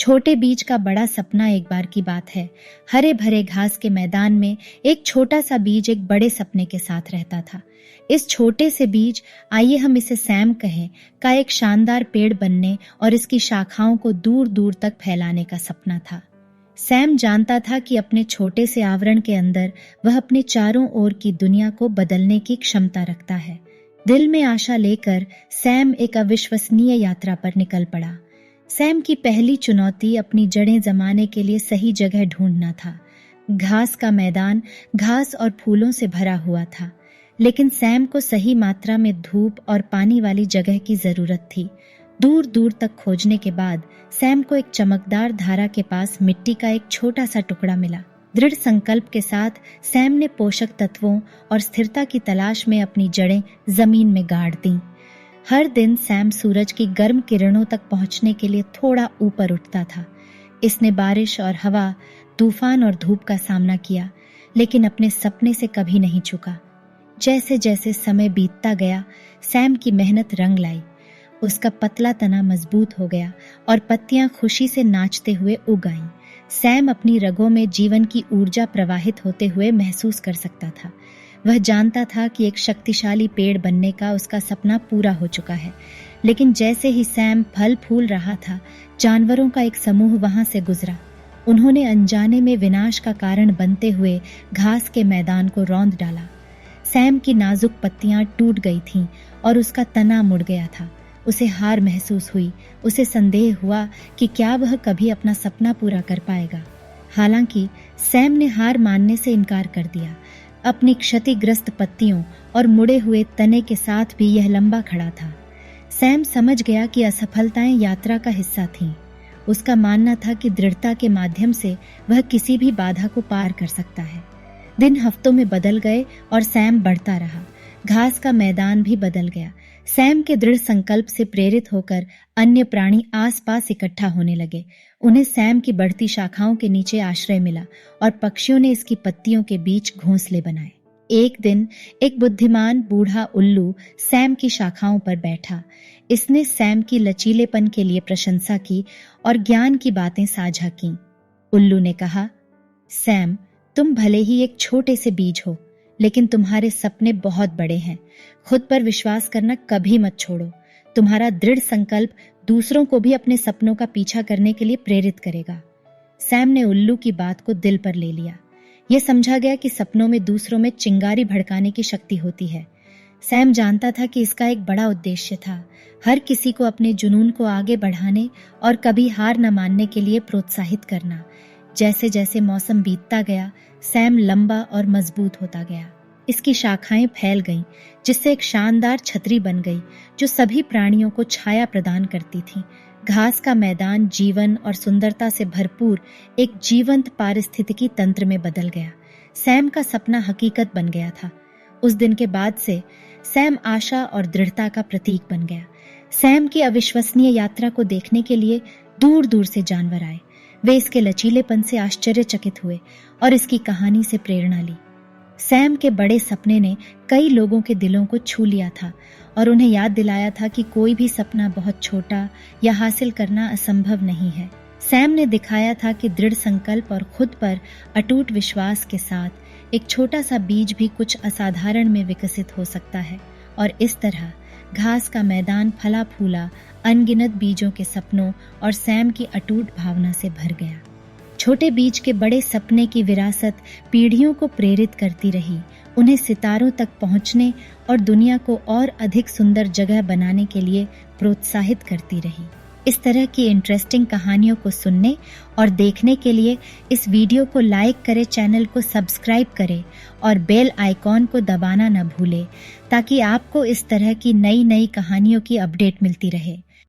छोटे बीज का बड़ा सपना। एक बार की बात है, हरे भरे घास के मैदान में एक छोटा सा बीज एक बड़े सपने के साथ रहता था। इस छोटे से बीज, आइए हम इसे सैम कहें, का एक शानदार पेड़ बनने और इसकी शाखाओं को दूर दूर तक फैलाने का सपना था। सैम जानता था कि अपने छोटे से आवरण के अंदर वह अपने चारों ओर की दुनिया को बदलने की क्षमता रखता है। दिल में आशा लेकर सैम एक अविश्वसनीय यात्रा पर निकल पड़ा। सैम की पहली चुनौती अपनी जड़ें जमाने के लिए सही जगह ढूंढना था। घास का मैदान घास और फूलों से भरा हुआ था, लेकिन सैम को सही मात्रा में धूप और पानी वाली जगह की जरूरत थी। दूर दूर तक खोजने के बाद सैम को एक चमकदार धारा के पास मिट्टी का एक छोटा सा टुकड़ा मिला। दृढ़ संकल्प के साथ सैम ने पोषक तत्वों और स्थिरता की तलाश में अपनी जड़ें जमीन में गाड़ दी। हर दिन सैम सूरज की गर्म किरणों तक पहुंचने के लिए थोड़ा ऊपर उठता था। इसने बारिश और हवा, तूफान और धूप का सामना किया, लेकिन अपने सपने से कभी नहीं चूका। जैसे जैसे समय बीतता गया, सैम की मेहनत रंग लाई। उसका पतला तना मजबूत हो गया और पत्तियां खुशी से नाचते हुए उग आईं। सैम अपनी रगों में जीवन की ऊर्जा प्रवाहित होते हुए महसूस कर सकता था। वह जानता था कि एक शक्तिशाली पेड़ बनने का उसका सपना पूरा हो चुका है। लेकिन जैसे ही सैम फल फूल रहा था, जानवरों का एक समूह वहां से गुजरा। उन्होंने अनजाने में विनाश का कारण बनते हुए घास के मैदान को रौंद डाला। सैम की नाजुक पत्तियां टूट गई थीं और उसका तना मुड़ गया था। उसे हार महसूस हुई। उसे संदेह हुआ कि क्या वह कभी अपना सपना पूरा कर पाएगा। हालांकि सैम ने हार मानने से इनकार कर दिया। अपनी क्षतिग्रस्त पत्तियों और मुड़े हुए तने के साथ भी यह लंबा खड़ा था। सैम समझ गया कि असफलताएं यात्रा का हिस्सा थीं। उसका मानना था कि दृढ़ता के माध्यम से वह किसी भी बाधा को पार कर सकता है। दिन हफ्तों में बदल गए और सैम बढ़ता रहा। घास का मैदान भी बदल गया। सैम के दृढ़ संकल्प से प्रेरित होकर अन्य प्राणी आसपास इकट्ठा होने लगे। उन्हें सैम की बढ़ती शाखाओं के नीचे आश्रय मिला और पक्षियों ने इसकी पत्तियों के बीच घोंसले बनाए। एक दिन एक बुद्धिमान बूढ़ा उल्लू सैम की शाखाओं पर बैठा। इसने सैम की लचीलेपन के लिए प्रशंसा की और ज्ञान की बातें साझा की। उल्लू ने कहा, सैम, तुम भले ही एक छोटे से बीज हो, लेकिन तुम्हारे सपने बहुत बड़े हैं। खुद पर विश्वास करना कभी मत छोड़ो। तुम्हारा दृढ़ संकल्प दूसरों को भी अपने सपनों का पीछा करने के लिए प्रेरित करेगा। सैम ने उल्लू की बात को दिल पर ले लिया। यह समझा गया कि सपनों में दूसरों में चिंगारी भड़काने की शक्ति होती है। सैम जानता था कि इसका एक बड़ा उद्देश्य था, हर किसी को अपने जुनून को आगे बढ़ाने और कभी हार न मानने के लिए प्रोत्साहित करना। जैसे जैसे मौसम बीतता गया, सैम लंबा और मजबूत होता गया। इसकी शाखाएं फैल गईं, जिससे एक शानदार छतरी बन गई जो सभी प्राणियों को छाया प्रदान करती थी। घास का मैदान जीवन और सुंदरता से भरपूर एक जीवंत पारिस्थितिकी तंत्र में बदल गया। सैम का सपना हकीकत बन गया था। उस दिन के बाद से सैम आशा और दृढ़ता का प्रतीक बन गया। सैम की अविश्वसनीय यात्रा को देखने के लिए दूर दूर से जानवर आए। वे इसके लचीलेपन से आश्चर्यचकित हुए और इसकी कहानी से प्रेरणा ली। सैम के बड़े सपने ने कई लोगों के दिलों को छू लिया था और उन्हें याद दिलाया था कि कोई भी सपना बहुत छोटा या हासिल करना असंभव नहीं है। सैम ने दिखाया था कि दृढ़ संकल्प और खुद पर अटूट विश्वास के साथ एक छोटा सा बीज भी कुछ असाधारण में विकसित हो सकता है। और इस तरह घास का मैदान फला फूला अनगिनत बीजों के सपनों और सैम की अटूट भावना से भर गया। छोटे बीज के बड़े सपने की विरासत पीढ़ियों को प्रेरित करती रही, उन्हें सितारों तक पहुंचने और दुनिया को और अधिक सुंदर जगह बनाने के लिए प्रोत्साहित करती रही। इस तरह की इंटरेस्टिंग कहानियों को सुनने और देखने के लिए इस वीडियो को लाइक करें, चैनल को सब्सक्राइब करें और बेल आइकॉन को दबाना न भूलें, ताकि आपको इस तरह की नई नई कहानियों की अपडेट मिलती रहे।